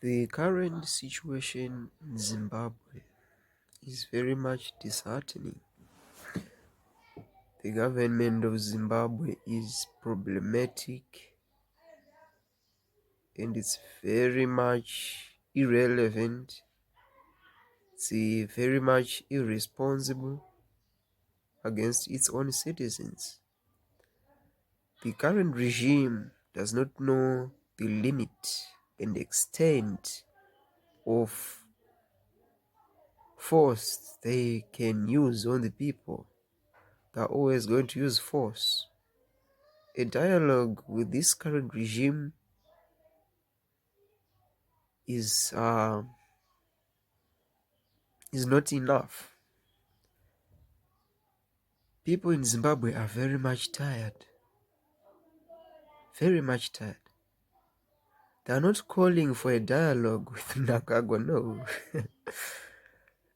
The current situation in Zimbabwe is very much disheartening. The government of Zimbabwe is problematic and it's very much irrelevant. It's very much irresponsible against its own citizens. The current regime does not know the limit and extent of force they can use on the people. They're always going to use force. A dialogue with this current regime is not enough. People in Zimbabwe are very much tired. Very much tired. They are not calling for a dialogue with Mnangagwa, no.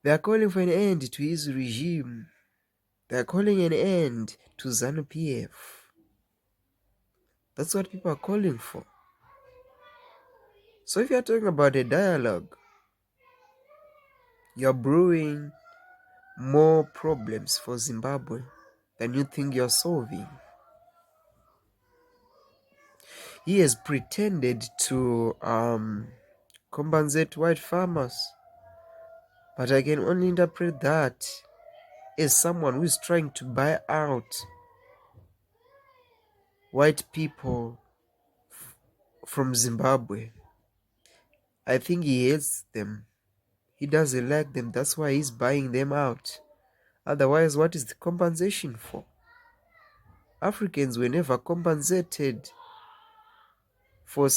They are calling for an end to his regime. They are calling an end to ZANU-PF. That's what people are calling for. So if you are talking about a dialogue, you are brewing more problems for Zimbabwe than you think you're solving. He has pretended to compensate white farmers, but I can only interpret that as someone who is trying to buy out white people from Zimbabwe. I think he hates them. He doesn't like them. That's why he's buying them out. Otherwise, what is the compensation for? Africans were never compensated for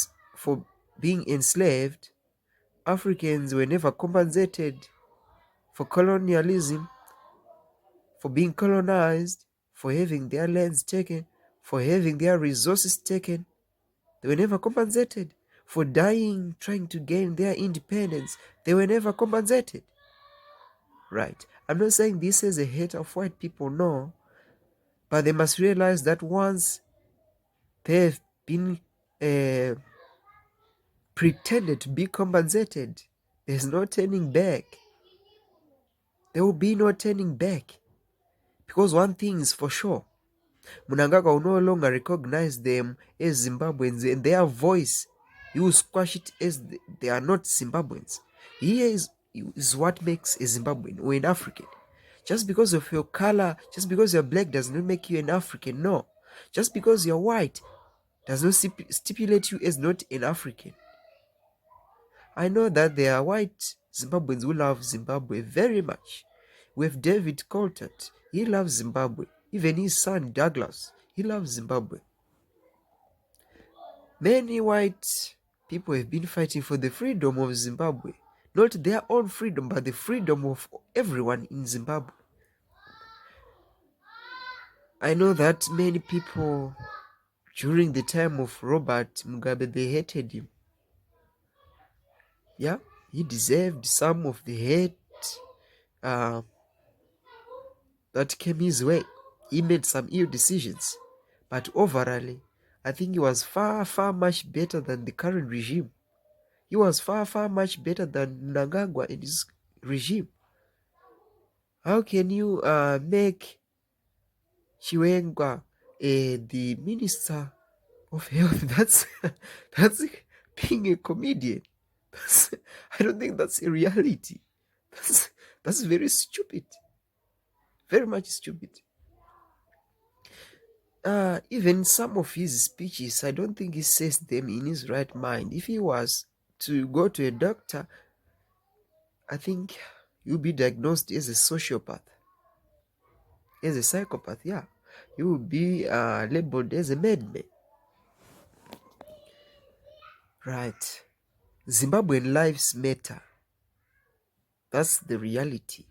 being enslaved. Africans were never compensated for colonialism, for being colonized, for having their lands taken, for having their resources taken. They were never compensated. For dying, trying to gain their independence, they were never compensated. Right. I'm not saying this is a hate of white people, no. But they must realize that once they've been pretended to be compensated, there's no turning back. There will be no turning back. Because one thing is for sure, Mnangagwa will no longer recognize them as Zimbabweans, and their voice, he will squash it as they are not Zimbabweans. Here is what makes a Zimbabwean or an African. Just because of your color, just because you're black does not make you an African, no. Just because you're white does not stipulate you as not an African. I know that there are white Zimbabweans who love Zimbabwe very much. We have David Coltert, he loves Zimbabwe. Even his son Douglas, he loves Zimbabwe. Many white people have been fighting for the freedom of Zimbabwe. Not their own freedom, but the freedom of everyone in Zimbabwe. I know that many people during the time of Robert Mugabe, they hated him. Yeah, he deserved some of the hate that came his way. He made some ill decisions. But overall, I think he was far, far much better than the current regime. He was far, far much better than Mnangagwa and his regime. How can you make Chiwenga the minister of health? That's being a comedian. I don't think that's a reality. That's very stupid. Very much stupid. Even some of his speeches, I don't think he says them in his right mind. If he was to go to a doctor, I think you'll be diagnosed as a sociopath, as a psychopath, yeah. You will be labeled as a madman. Right. Zimbabwean lives matter. That's the reality.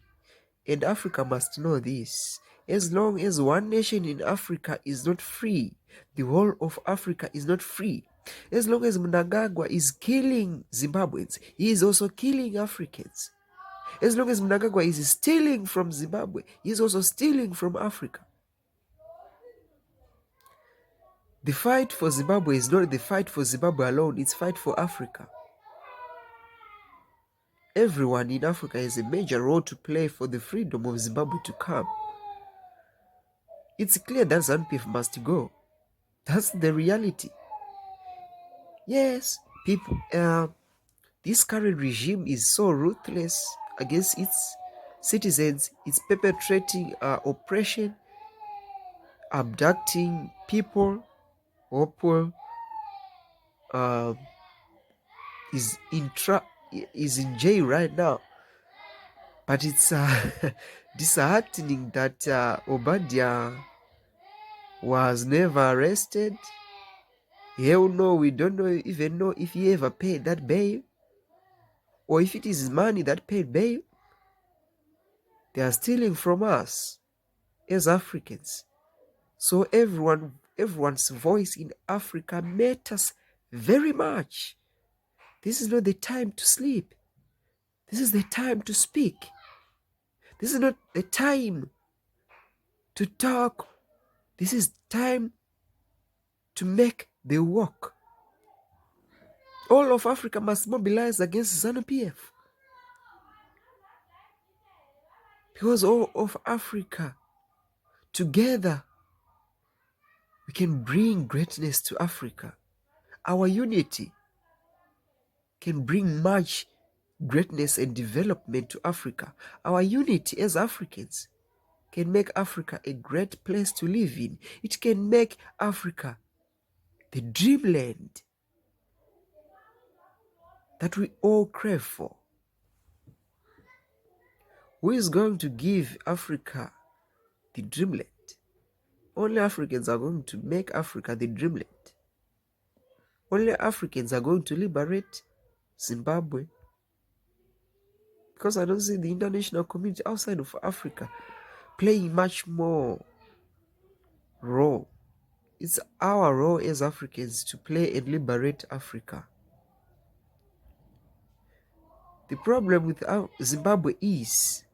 And Africa must know this. As long as one nation in Africa is not free, the whole of Africa is not free. As long as Mnangagwa is killing Zimbabweans, he is also killing Africans. As long as Mnangagwa is stealing from Zimbabwe, he is also stealing from Africa. The fight for Zimbabwe is not the fight for Zimbabwe alone, it's fight for Africa. Everyone in Africa has a major role to play for the freedom of Zimbabwe to come. It's clear that ZANU-PF must go. That's the reality. Yes, people, this current regime is so ruthless against its citizens. It's perpetrating oppression, abducting people. Opal uh, is in jail right now. But it's disheartening that Obadia was never arrested. Hell no, we don't even know if he ever paid that bail, or if it is his money that paid bail. They are stealing from us as Africans. So everyone's voice in Africa matters very much. This is not the time to sleep. This is the time to speak. This is not the time to talk. This is time to make the work. All of Africa must mobilize against ZANU-PF. Because all of Africa, together, we can bring greatness to Africa. Our unity can bring much greatness and development to Africa. Our unity as Africans can make Africa a great place to live in. It can make Africa the dreamland that we all crave for. Who is going to give Africa the dreamland? Only Africans are going to make Africa the dreamland. Only Africans are going to liberate Zimbabwe. Because I don't see the international community outside of Africa playing much more role. It's our role as Africans to play and liberate Africa. The problem with Zimbabwe is,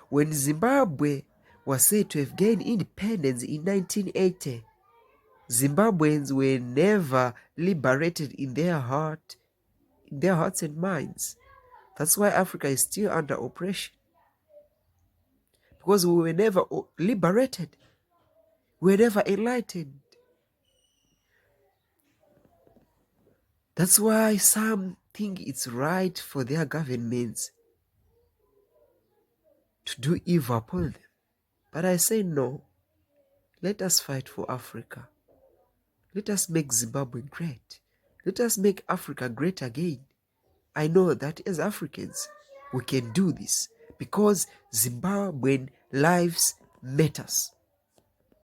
when Zimbabwe was said to have gained independence in 1980, Zimbabweans were never liberated in their hearts and minds. That's why Africa is still under oppression. Because we were never liberated. We were never enlightened. That's why some think it's right for their governments to do evil upon them. But I say no. Let us fight for Africa. Let us make Zimbabwe great. Let us make Africa great again. I know that as Africans, we can do this because Zimbabwean lives matters.